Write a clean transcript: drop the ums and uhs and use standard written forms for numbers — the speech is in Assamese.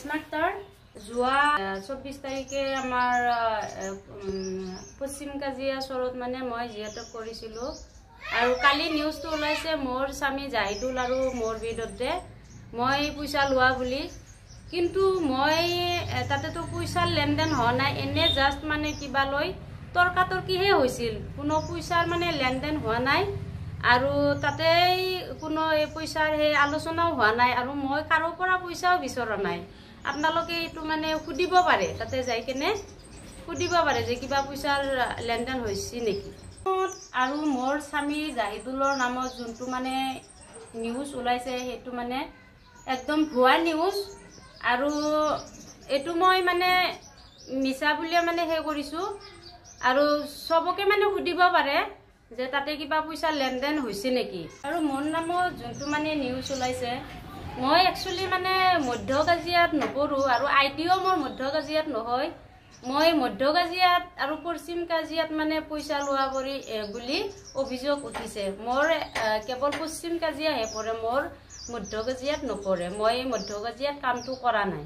স্মাৰ্টাৰ যোৱা 24 তাৰিখে আমাৰ পশ্চিম কাজিয়া চৰত মানে মই যিহেতু কৰিছিলোঁ আৰু কালি নিউজটো ওলাইছে মোৰ স্বামী জাহিদুল আৰু মোৰ বিৰুদ্ধে মই পইচা লোৱা বুলি কিন্তু মই তাতেতো পইচাৰ লেনদেন হোৱা নাই এনে জাস্ট মানে কিবা লৈ তৰ্কাতৰ্কিহে হৈছিল কোনো পইচাৰ মানে লেনদেন হোৱা নাই আৰু তাতে কোনো পইচাৰ হে আলোচনাও হোৱা নাই আৰু মই কাৰো পৰা পইচাও বিচৰা নাই আপোনালোকে এটো মানে খুদিব পাৰে তাতে যাই কেনে খুদিব পাৰে যে কিবা পইচাৰ লেনদেন হৈছে নেকি আৰু মোৰ স্বামী জাহিদুলৰ নামত যোনটো মানে নিউজ ওলাইছে হেতু মানে একদম ভুৱা নিউজ আৰু এটো মই মানে মিছা বুলি মানে হে কৰিছো আৰু সবকে মানে খুদিব পাৰে যে তাতে কিবা পইচা লেনদেন হৈছে নেকি আৰু মোৰ নামত যোনটো মানে নিউজ ওলাইছে মই একচুয়ালি মানে মধ্য কাজিয়াত নপৰো আৰু আইটিও মোৰ মধ্য কাজিয়াত নহয় মই মধ্য কাজিয়াত আৰু পশ্চিম কাজিয়াত মানে পইচা লোৱা কৰি বুলি অভিযোগ উঠিছে মোৰ কেৱল পশ্চিম কাজিয়া হে পৰে মোৰ মধ্য কাজিয়াত নপৰে মই মধ্য কাজিয়াত কামটো কৰা নাই